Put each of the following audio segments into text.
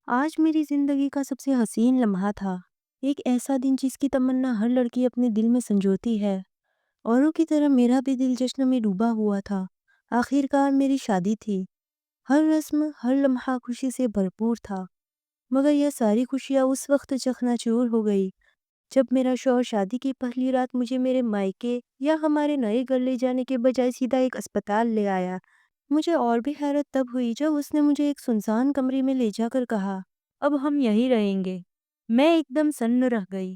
آج میری زندگی کا سب سے حسین لمحہ تھا۔ ایک ایسا دن جس کی تمنا ہر لڑکی اپنے دل میں سنجوتی ہے۔ اوروں کی طرح میرا بھی دل جشن میں ڈوبا ہوا تھا۔ آخر کار میری شادی تھی۔ ہر رسم، ہر لمحہ خوشی سے بھرپور تھا۔ مگر یہ ساری خوشیاں اس وقت چکنا چور ہو گئی جب میرا شوہر شادی کی پہلی رات مجھے میرے مائکے یا ہمارے نئے گھر لے جانے کے بجائے سیدھا ایک اسپتال لے آیا۔ مجھے اور بھی حیرت تب ہوئی جب اس نے مجھے ایک سنسان کمرے میں لے جا کر کہا، اب ہم یہیں رہیں گے۔ میں ایک دم سن رہ گئی۔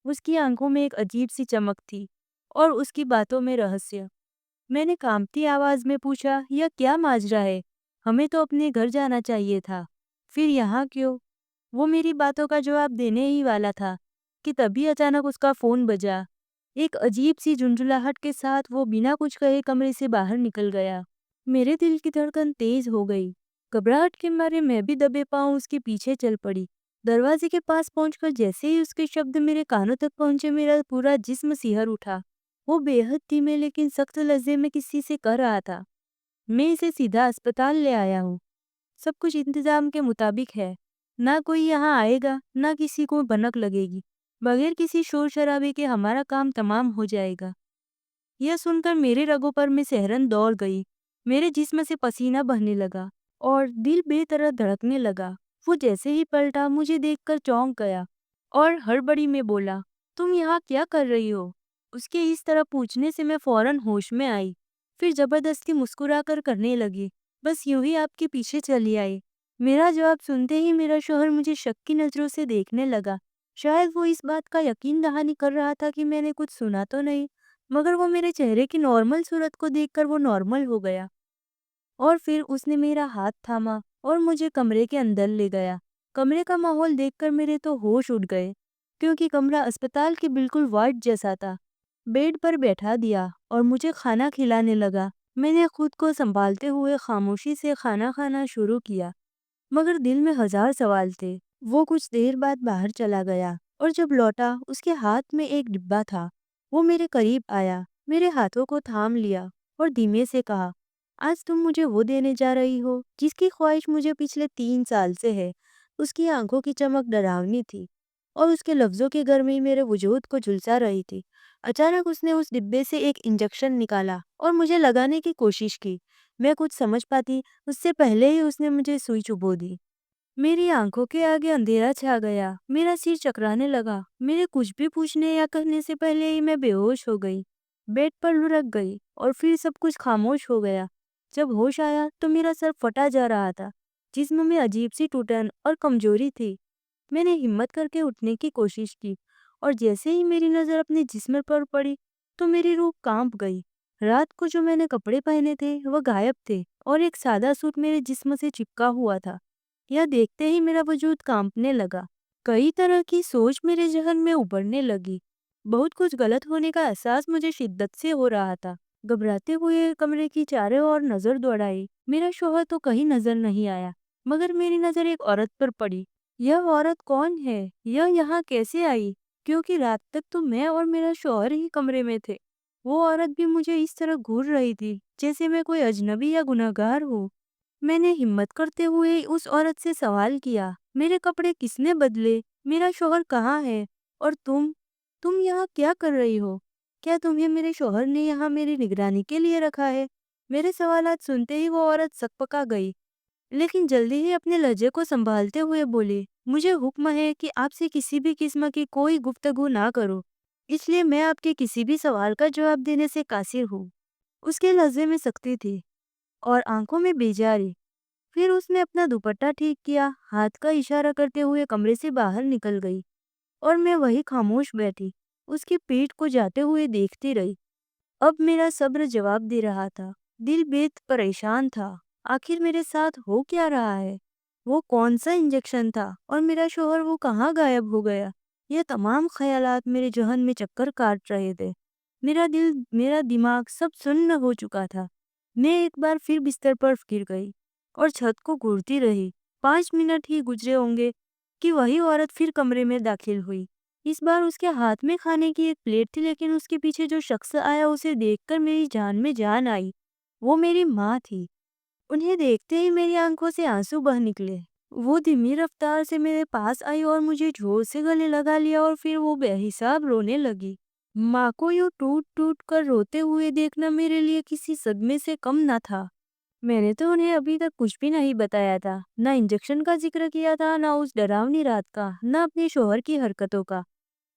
اس کی آنکھوں میں ایک عجیب سی چمک تھی اور اس کی باتوں میں رہسیہ۔ میں نے کانپتی آواز میں پوچھا، یہ کیا ماجرا ہے؟ ہمیں تو اپنے گھر جانا چاہیے تھا، پھر یہاں کیوں؟ وہ میری باتوں کا جواب دینے ہی والا تھا کہ تبھی اچانک اس کا فون بجا۔ ایک عجیب سی جھنجھلاہٹ کے ساتھ وہ بنا کچھ کہے کمرے سے باہر نکل گیا۔ میرے دل کی دھڑکن تیز ہو گئی۔ گھبراہٹ کے مارے میں بھی دبے پاؤں اس کے پیچھے چل پڑی۔ دروازے کے پاس پہنچ کر جیسے ہی اس کے شبد میرے کانوں تک پہنچے میرا پورا جسم سہر اٹھا۔ وہ بے حد دھیمے لیکن سخت لہجے میں کسی سے کہہ رہا تھا، میں اسے سیدھا اسپتال لے آیا ہوں۔ سب کچھ انتظام کے مطابق ہے۔ نہ کوئی یہاں آئے گا، نہ کسی کو بھنک لگے گی۔ بغیر کسی شور شرابے کے ہمارا کام تمام ہو جائے گا۔ یہ سن کر میرے رگوں پر میں سہرن دوڑ گئی۔ میرے جسم سے پسینہ بہنے لگا اور دل بے طرح دھڑکنے لگا۔ وہ جیسے ہی پلٹا مجھے دیکھ کر چونک گیا اور ہڑبڑی میں بولا، تم یہاں کیا کر رہی ہو؟ اس کے اس طرح پوچھنے سے میں فوراً ہوش میں آئی۔ پھر زبردستی مسکرا کر کہنے لگی، بس یوں ہی آپ کے پیچھے چلی آئی۔ میرا جواب سنتے ہی میرا شوہر مجھے شک کی نظروں سے دیکھنے لگا۔ شاید وہ اس بات کا یقین دہانی کر رہا تھا کہ میں نے کچھ سنا تو نہیں، مگر وہ میرے چہرے کی نارمل صورت کو دیکھ کر وہ نارمل ہو گیا۔ اور پھر اس نے میرا ہاتھ تھاما اور مجھے کمرے کے اندر لے گیا۔ کمرے کا ماحول دیکھ کر میرے تو ہوش اڑ گئے، کیونکہ کمرہ اسپتال کے بالکل وارڈ جیسا تھا۔ بیڈ پر بیٹھا دیا اور مجھے کھانا کھلانے لگا۔ میں نے خود کو سنبھالتے ہوئے خاموشی سے کھانا کھانا شروع کیا، مگر دل میں ہزار سوال تھے۔ وہ کچھ دیر بعد باہر چلا گیا اور جب لوٹا اس کے ہاتھ میں ایک ڈبہ تھا۔ وہ میرے قریب آیا، میرے ہاتھوں کو تھام لیا اور دھیمے سے کہا، آج تم مجھے وہ دینے جا رہی ہو جس کی خواہش مجھے پچھلے 3 سال سے ہے۔ اس کی آنکھوں کی چمک ڈراؤنی تھی اور اس کے لفظوں کی گرمی میرے وجود کو جھلسا رہی تھی۔ اچانک اس نے اس ڈبے سے ایک انجیکشن نکالا اور مجھے لگانے کی کوشش کی۔ میں کچھ سمجھ پاتی اس سے پہلے ہی اس نے مجھے سوئی چبو دی۔ میری آنکھوں کے آگے اندھیرا چھا گیا، میرا سر چکرانے لگا۔ میرے کچھ بھی پوچھنے یا کہنے سے پہلے ہی میں بے ہوش ہو گئی، بیڈ پر لڑک گئی اور پھر سب کچھ خاموش ہو گیا۔ جب ہوش آیا تو میرا سر پھٹا جا رہا تھا، جسم میں عجیب سی ٹوٹن اور کمزوری تھی۔ میں نے ہمت کر کے اٹھنے کی کوشش کی اور جیسے ہی میری نظر اپنے جسم پر پڑی تو میری روح کانپ گئی۔ رات کو جو میں نے کپڑے پہنے تھے وہ غائب تھے اور ایک سادہ سوٹ میرے جسم سے چپکا ہوا تھا۔ یہ دیکھتے ہی میرا وجود کانپنے لگا۔ کئی طرح کی سوچ میرے ذہن میں ابھرنے لگی۔ بہت کچھ غلط ہونے کا احساس مجھے شدت سے ہو رہا تھا۔ گھبراتے ہوئے کمرے کی چاروں اور نظر دوڑائی۔ میرا شوہر تو کہیں نظر نہیں آیا، مگر میری نظر ایک عورت پر پڑی۔ یہ عورت کون ہے؟ یہ یہاں کیسے آئی؟ کیونکہ رات تک تو میں اور میرا شوہر ہی کمرے میں تھے۔ وہ عورت بھی مجھے اس طرح گھور رہی تھی جیسے میں کوئی اجنبی یا گنہگار ہوں۔ میں نے ہمت کرتے ہوئے اس عورت سے سوال کیا، میرے کپڑے کس نے بدلے؟ میرا شوہر کہاں ہے؟ اور تم یہاں کیا کر رہی ہو؟ کیا تمہیں میرے شوہر نے یہاں میری نگرانی کے لیے رکھا ہے؟ میرے سوالات سنتے ہی وہ عورت سکپکا گئی، لیکن جلدی ہی اپنے لہجے کو سنبھالتے ہوئے بولی، مجھے حکم ہے کہ آپ سے کسی بھی قسم کی کوئی گفتگو نہ کرو، اس لیے میں آپ کے کسی بھی سوال کا جواب دینے سے قاصر ہوں۔ اس کے لہجے میں سختی تھی اور آنکھوں میں بیزاری۔ پھر اس نے اپنا دوپٹہ ٹھیک کیا، ہاتھ کا اشارہ کرتے ہوئے کمرے سے باہر نکل گئی اور میں وہی خاموش بیٹھی، اس کی پیٹھ کو جاتے ہوئے دیکھتی رہی۔ اب میرا صبر جواب دے رہا تھا، دل بےحد پریشان تھا۔ آخر میرے ساتھ ہو کیا رہا ہے؟ وہ کون سا انجیکشن تھا اور میرا شوہر وہ کہاں غائب ہو گیا؟ یہ تمام خیالات میرے ذہن میں چکر کاٹ رہے تھے۔ میرا دل، میرا دماغ سب سن ہو چکا تھا۔ میں ایک بار پھر بستر پر گر گئی اور چھت کو گھورتی رہی۔ 5 منٹ ہی گزرے ہوں گے کہ وہی عورت پھر کمرے میں داخل ہوئی۔ اس بار اس کے ہاتھ میں کھانے کی ایک پلیٹ تھی، لیکن اس کے پیچھے جو شخص آیا اسے دیکھ کر میری جان میں جان آئی۔ وہ میری ماں تھی۔ انہیں دیکھتے ہی میری آنکھوں سے آنسو بہہ نکلے۔ وہ دھیمی رفتار سے میرے پاس آئی اور مجھے زور سے گلے لگا لیا اور پھر وہ بے حساب رونے لگی۔ ماں کو یوں ٹوٹ ٹوٹ کر روتے ہوئے دیکھنا میرے لیے کسی صدمے سے کم نہ تھا۔ میں نے تو انہیں ابھی تک کچھ بھی نہیں بتایا تھا، نہ انجیکشن کا ذکر کیا تھا، نہ اس ڈراؤنی رات کا، نہ اپنے شوہر کی حرکتوں کا۔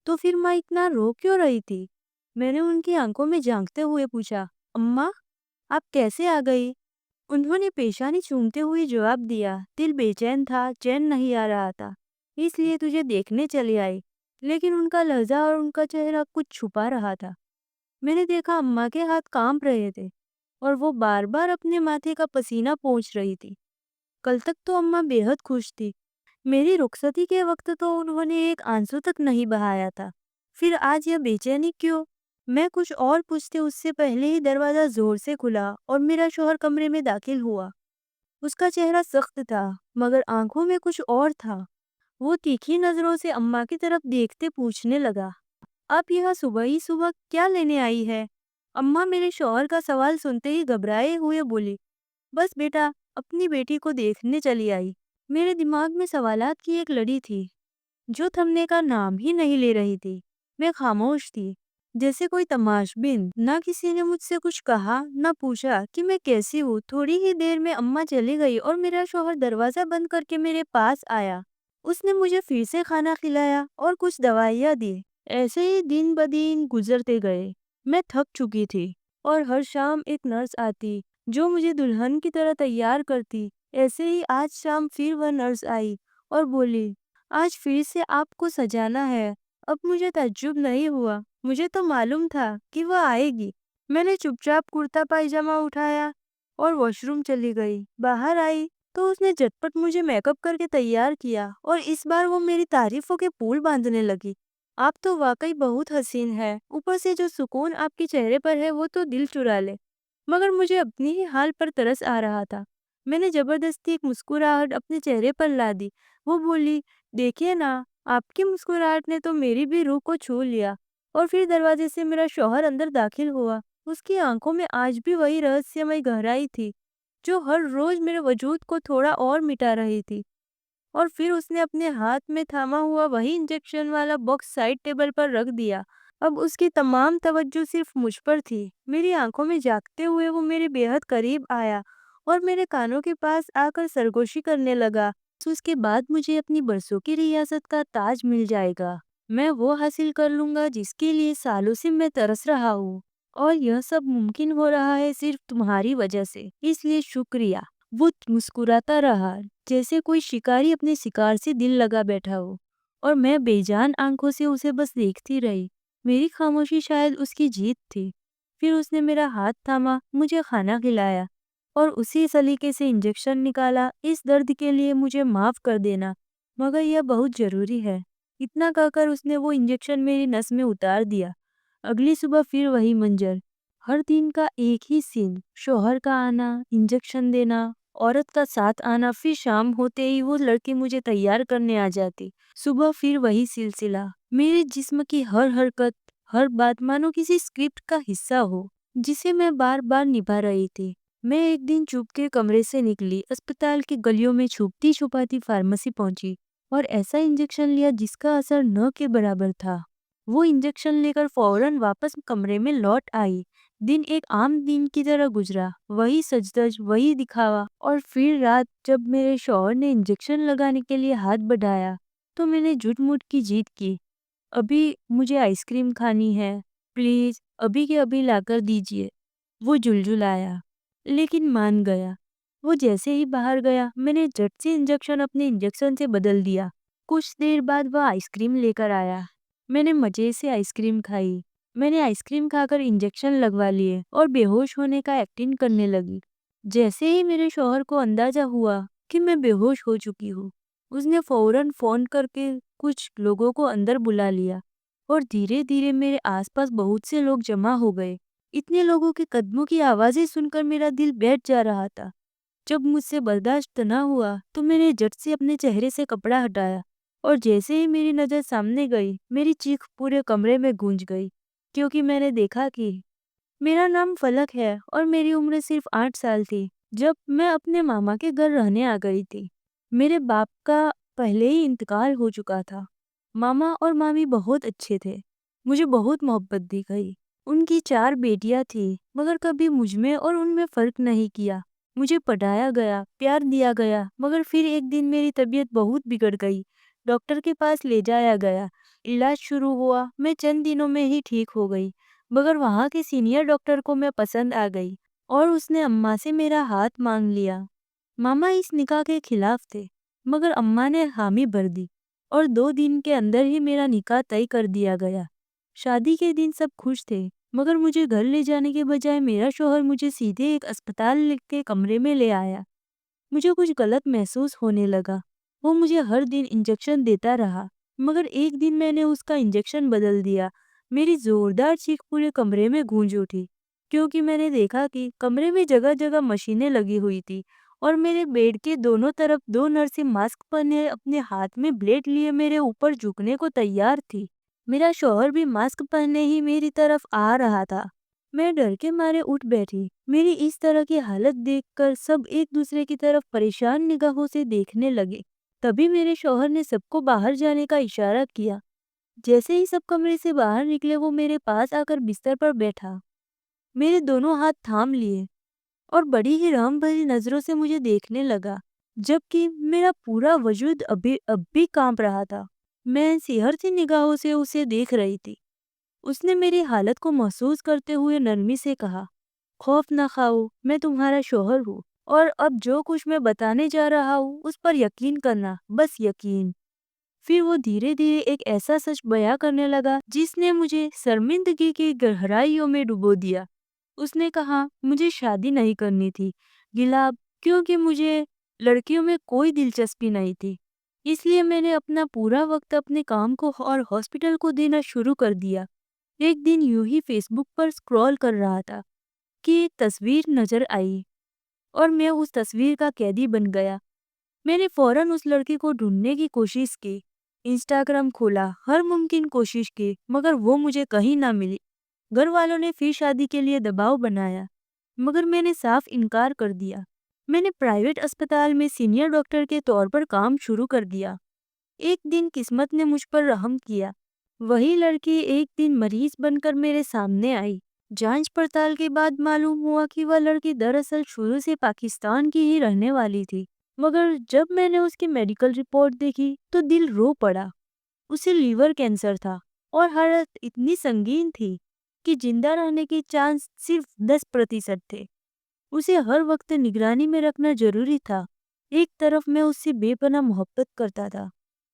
تو پھر ماں اتنا رو کیوں رہی تھی؟ میں نے ان کی آنکھوں میں جھانکتے ہوئے پوچھا، اماں آپ کیسے آ گئی؟ انہوں نے پیشانی چومتے ہوئے جواب دیا، دل بے چین تھا، چین نہیں آ رہا تھا، اس لیے تجھے دیکھنے چلی آئی۔ لیکن ان کا لہجہ اور ان کا چہرہ کچھ چھپا رہا تھا۔ میں نے دیکھا اماں کے ہاتھ کانپ رہے تھے اور وہ بار بار اپنے ماتھے کا پسینہ پوچھ رہی تھی۔ کل تک تو اماں بے حد خوش تھی، میری رخصتی کے وقت تو انہوں نے ایک آنسو تک نہیں بہایا تھا۔ پھر آج یہ بے چینی کیوں؟ میں کچھ اور پوچھتے اس سے پہلے ہی دروازہ زور سے کھلا اور میرا شوہر کمرے میں داخل ہوا۔ اس کا چہرہ سخت تھا مگر آنکھوں میں کچھ اور تھا۔ وہ تیکھی نظروں سے اماں کی طرف دیکھتے پوچھنے لگا، آپ یہاں صبح ہی صبح کیا لینے آئی ہے؟ اماں میرے شوہر کا سوال سنتے ہی گھبرائے ہوئے بولی، بس بیٹا اپنی بیٹی کو دیکھنے چلی آئی۔ میرے دماغ میں سوالات کی ایک لڑی تھی جو تھمنے کا نام ہی نہیں لے رہی تھی۔ میں خاموش تھی، جیسے کوئی تماش بین۔ نہ کسی نے مجھ سے کچھ کہا، نہ پوچھا کہ میں کیسی ہوں۔ تھوڑی ہی دیر میں اماں چلی گئی اور میرا شوہر دروازہ بند کر کے میرے پاس آیا۔ اس نے مجھے پھر سے کھانا کھلایا اور کچھ دوائیاں دی۔ ایسے ہی دن بدن گزرتے گئے۔ میں تھک چکی تھی اور ہر شام ایک نرس آتی جو مجھے دلہن کی طرح تیار کرتی۔ ایسے ہی آج شام پھر وہ نرس آئی اور بولی، آج پھر سے آپ کو سجانا ہے۔ اب مجھے تعجب نہیں ہوا، مجھے تو معلوم تھا کہ وہ آئے گی۔ میں نے چپ چاپ کرتا پائجامہ اٹھایا اور واش روم چلی گئی۔ باہر آئی تو اس نے جھٹپٹ مجھے میک اپ کر کے تیار کیا اور اس بار وہ میری تعریفوں کے پھول باندھنے لگی۔ آپ تو واقعی بہت حسین ہے، اوپر سے جو سکون آپ کے چہرے پر ہے وہ تو دل چرا لے۔ مگر مجھے اپنی ہی حال پر ترس آ رہا تھا۔ میں نے زبردستی ایک مسکراہٹ اپنے چہرے پر لا دی۔ وہ بولی، دیکھیے نا، آپ کی مسکراہٹ نے تو میری بھی روح کو چھو لیا۔ اور پھر دروازے سے میرا شوہر اندر داخل ہوا۔ اس کی آنکھوں میں آج بھی وہی رہسیہمئی گہرائی تھی جو ہر روز میرے وجود کو تھوڑا اور مٹا رہی تھی۔ اور پھر اس نے اپنے ہاتھ میں تھاما ہوا وہی انجیکشن والا باکس سائڈ ٹیبل پر رکھ دیا۔ اب اس کی تمام توجہ صرف مجھ پر تھی۔ میری آنکھوں میں جھانکتے ہوئے وہ میرے بے حد قریب آیا اور میرے کانوں کے پاس آ کر سرگوشی کرنے لگا۔ اس کے بعد مجھے اپنی برسوں کی ریاست کا تاج مل جائے گا۔ میں وہ حاصل کر لوں گا جس کے لیے سالوں سے میں ترس رہا ہوں۔ اور یہ سب ممکن ہو رہا ہے صرف تمہاری وجہ سے، اس لیے شکریہ۔ وہ مسکراتا رہا جیسے کوئی شکاری اپنے شکار سے دل لگا بیٹھا ہو، اور میں بے جان آنکھوں سے اسے بس دیکھتی رہی۔ میری خاموشی شاید اس کی جیت تھی۔ پھر اس نے میرا ہاتھ تھاما، مجھے کھانا کھلایا اور اسی سلیقے سے انجیکشن نکالا۔ اس درد کے لیے مجھے معاف کر دینا، مگر یہ بہت ضروری ہے۔ اتنا کہہ کر اس نے وہ انجیکشن میری نس میں اتار دیا۔ اگلی صبح پھر وہی منظر، ہر دن کا ایک ہی سین، شوہر کا آنا، انجیکشن دینا، عورت کا ساتھ آنا، پھر شام ہوتے ہی وہ لڑکی مجھے تیار کرنے آ جاتی۔ صبح پھر وہی سلسلہ، میرے جسم کی ہر حرکت، ہر بات مانو کسی اسکرپٹ کا حصہ ہو جسے میں بار بار نبھا رہی تھی۔ میں ایک دن چپ کے کمرے سے نکلی، اسپتال کی گلیوں میں چھپتی چھپاتی فارمیسی پہنچی اور ایسا انجیکشن لیا جس کا اثر نہ کے برابر تھا۔ وہ انجیکشن لے کر فوراً واپس کمرے میں لوٹ آئی۔ دن ایک عام دن کی طرح گزرا، وہی سج دھج، وہی دکھاوا۔ اور پھر رات جب میرے شوہر نے انجیکشن لگانے کے لیے ہاتھ بڑھایا تو میں نے جھٹ موٹ کی جیت کی۔ ابھی مجھے آئس کریم کھانی ہے، پلیز ابھی کے ابھی لا کر دیجیے۔ وہ جھلجھلایا لیکن مان گیا۔ وہ جیسے ہی باہر گیا میں نے جھٹ سے انجیکشن اپنے انجیکشن سے بدل دیا۔ کچھ دیر بعد وہ آئس کریم لے کر آیا۔ میں نے مزے سے آئس کریم کھائی۔ میں نے آئس کریم کھا کر انجیکشن لگوا لیے اور بے ہوش ہونے کا ایکٹنگ کرنے لگی۔ جیسے ہی میرے شوہر کو اندازہ ہوا کہ میں بے ہوش ہو چکی ہوں، اس نے فوراً فون کر کے کچھ لوگوں کو اندر بلا لیا اور دھیرے دھیرے میرے آس پاس بہت سے لوگ جمع ہو گئے۔ اتنے لوگوں کے قدموں کی آوازیں سن کر میرا دل بیٹھ جا رہا تھا۔ جب مجھ سے برداشت نہ ہوا تو میں نے جھٹ سے اپنے چہرے سے کپڑا ہٹایا اور جیسے ہی میری نظر سامنے گئی میری چیخ پورے کمرے میں گونج گئی، کیونکہ میں نے دیکھا کہ میرا نام فلک ہے اور میری عمر صرف 8 سال تھی جب میں اپنے ماما کے گھر رہنے آ گئی تھی۔ میرے باپ کا پہلے ہی انتقال ہو چکا تھا۔ ماما اور مامی بہت اچھے تھے، مجھے بہت محبت دی گئی۔ ان کی 4 بیٹیاں تھیں، مگر کبھی مجھ میں اور ان میں فرق نہیں کیا۔ مجھے پڑھایا گیا، پیار دیا گیا، مگر پھر ایک دن میری طبیعت بہت بگڑ گئی۔ ڈاکٹر کے پاس لے جایا گیا، علاج شروع ہوا، میں چند دنوں میں ہی ٹھیک ہو گئی، مگر وہاں کے سینئر ڈاکٹر کو میں پسند آ گئی اور اس نے اماں سے میرا ہاتھ مانگ لیا۔ ماما اس نکاح کے خلاف تھے، مگر اماں نے حامی بھر دی اور 2 دن کے اندر ہی میرا نکاح طے کر دیا گیا۔ شادی کے دن سب خوش تھے، مگر مجھے گھر لے جانے کے بجائے میرا شوہر مجھے سیدھے ایک اسپتال کے کمرے میں لے آیا۔ مجھے کچھ غلط محسوس ہونے لگا۔ وہ مجھے ہر دن انجیکشن دیتا رہا، مگر ایک دن میں نے اس کا انجیکشن بدل دیا۔ میری زوردار چیخ پورے کمرے میں گونج اٹھی، کیونکہ میں نے دیکھا کہ کمرے میں جگہ جگہ مشینیں لگی ہوئی تھی اور میرے بیڈ کے دونوں طرف 2 نرسیں ماسک پہنے اپنے ہاتھ میں بلیڈ لیے میرے اوپر جھکنے کو تیار تھی۔ میرا شوہر بھی ماسک پہنے ہی میری طرف آ رہا تھا۔ میں ڈر کے مارے اٹھ بیٹھی۔ میری اس طرح کی حالت دیکھ کر سب ایک دوسرے کی طرف پریشان نگاہوں سے دیکھنے لگے۔ تبھی میرے شوہر نے سب کو باہر جانے کا اشارہ کیا۔ جیسے ہی سب کمرے سے باہر نکلے وہ میرے پاس آ کر بستر پر بیٹھا، میرے دونوں ہاتھ تھام لیے اور بڑی ہی رحم بھری نظروں سے مجھے دیکھنے لگا، جبکہ میرا پورا وجود اب بھی کانپ رہا تھا۔ میں سحرتی نگاہوں سے اسے دیکھ رہی تھی۔ اس نے میری حالت کو محسوس کرتے ہوئے نرمی سے کہا، خوف نہ کھاؤ، میں تمہارا شوہر ہوں اور اب جو کچھ میں بتانے جا رہا ہوں اس پر یقین کرنا، بس یقین۔ پھر وہ دھیرے دھیرے ایک ایسا سچ بیان کرنے لگا جس نے مجھے شرمندگی کی گہرائیوں میں ڈبو دیا۔ اس نے کہا، مجھے شادی نہیں کرنی تھی گلاب، کیونکہ مجھے لڑکیوں میں کوئی دلچسپی نہیں تھی۔ اس لیے میں نے اپنا پورا وقت اپنے کام کو اور ہاسپٹل کو دینا شروع کر دیا۔ ایک دن یوں ہی فیس بک پر سکرول کر رہا تھا کہ ایک تصویر نظر آئی اور میں اس تصویر کا قیدی بن گیا۔ میں نے فوراً اس لڑکی کو ڈھونڈنے کی کوشش کی، انسٹاگرام کھولا، ہر ممکن کوشش کی، مگر وہ مجھے کہیں نہ ملی۔ گھر والوں نے پھر شادی کے لیے دباؤ بنایا، مگر میں نے صاف انکار کر دیا۔ میں نے پرائیویٹ اسپتال میں سینئر ڈاکٹر کے طور پر کام شروع کر دیا۔ ایک دن قسمت نے مجھ پر رحم کیا۔ وہی لڑکی ایک دن مریض بن کر میرے سامنے آئی۔ جانچ پڑتال کے بعد معلوم ہوا کہ وہ لڑکی دراصل شروع سے پاکستان کی ہی رہنے والی تھی، مگر جب میں نے اس کی میڈیکل رپورٹ دیکھی تو دل رو پڑا۔ اسے لیور کینسر تھا اور حالت اتنی سنگین تھی کہ زندہ رہنے کے چانس صرف 10% تھے۔ اسے ہر وقت نگرانی میں رکھنا ضروری تھا۔ ایک طرف میں اس سے بے پناہ محبت کرتا تھا،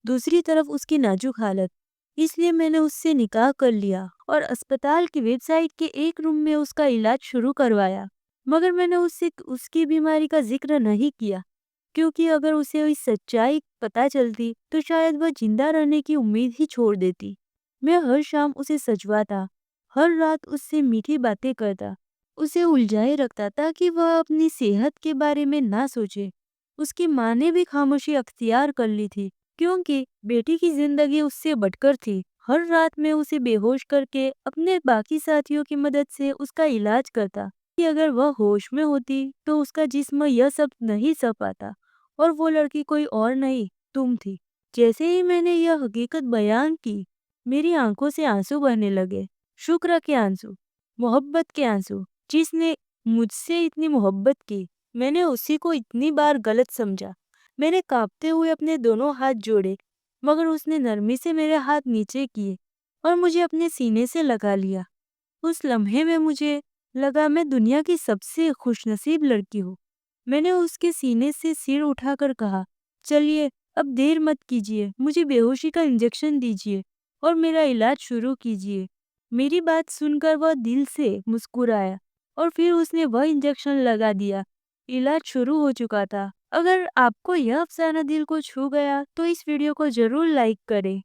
دوسری طرف اس کی نازک حالت۔ اس لیے میں نے اس سے نکاح کر لیا اور اسپتال کی ویب سائٹ کے ایک روم میں اس کا علاج شروع کروایا، مگر میں نے اس سے اس کی بیماری کا ذکر نہیں کیا، کیونکہ اگر اسے اس سچائی پتہ چلتی تو شاید وہ زندہ رہنے کی امید ہی چھوڑ دیتی۔ میں ہر شام اسے سجواتا، ہر رات اس سے میٹھی باتیں کرتا، اسے الجھائے رکھتا تاکہ وہ اپنی صحت کے بارے میں نہ سوچے۔ اس کی ماں نے بھی خاموشی اختیار کر لی تھی، کیونکہ بیٹی کی زندگی اس سے بڑھ کر تھی۔ ہر رات میں اسے بے ہوش کر کے اپنے باقی ساتھیوں کی مدد سے اس کا علاج کرتا کہ اگر وہ ہوش میں ہوتی تو اس کا جسم یہ سب نہیں سہ پاتا، اور وہ لڑکی کوئی اور نہیں، تم تھی۔ جیسے ہی میں نے یہ حقیقت بیان کی، میری آنکھوں سے آنسو بہنے لگے، شکر کے آنسو، محبت کے آنسو۔ جس نے مجھ سے اتنی محبت کی، میں نے اسی کو اتنی بار غلط سمجھا۔ میں نے کانپتے ہوئے اپنے دونوں ہاتھ جوڑے، مگر اس نے نرمی سے میرے ہاتھ نیچے کیے اور مجھے اپنے سینے سے لگا لیا۔ اس لمحے میں مجھے لگا میں دنیا کی سب سے خوش نصیب لڑکی ہوں۔ میں نے اس کے سینے سے سر اٹھا کر کہا، چلیے اب دیر مت کیجیے، مجھے بے ہوشی کا انجیکشن دیجیے اور میرا علاج شروع کیجیے۔ میری بات سن کر وہ دل سے مسکرایا اور پھر اس نے وہ انجیکشن لگا دیا۔ علاج شروع ہو چکا تھا۔ اگر آپ کو یہ افسانہ دل کو چھو گیا تو اس ویڈیو کو ضرور لائک کریں۔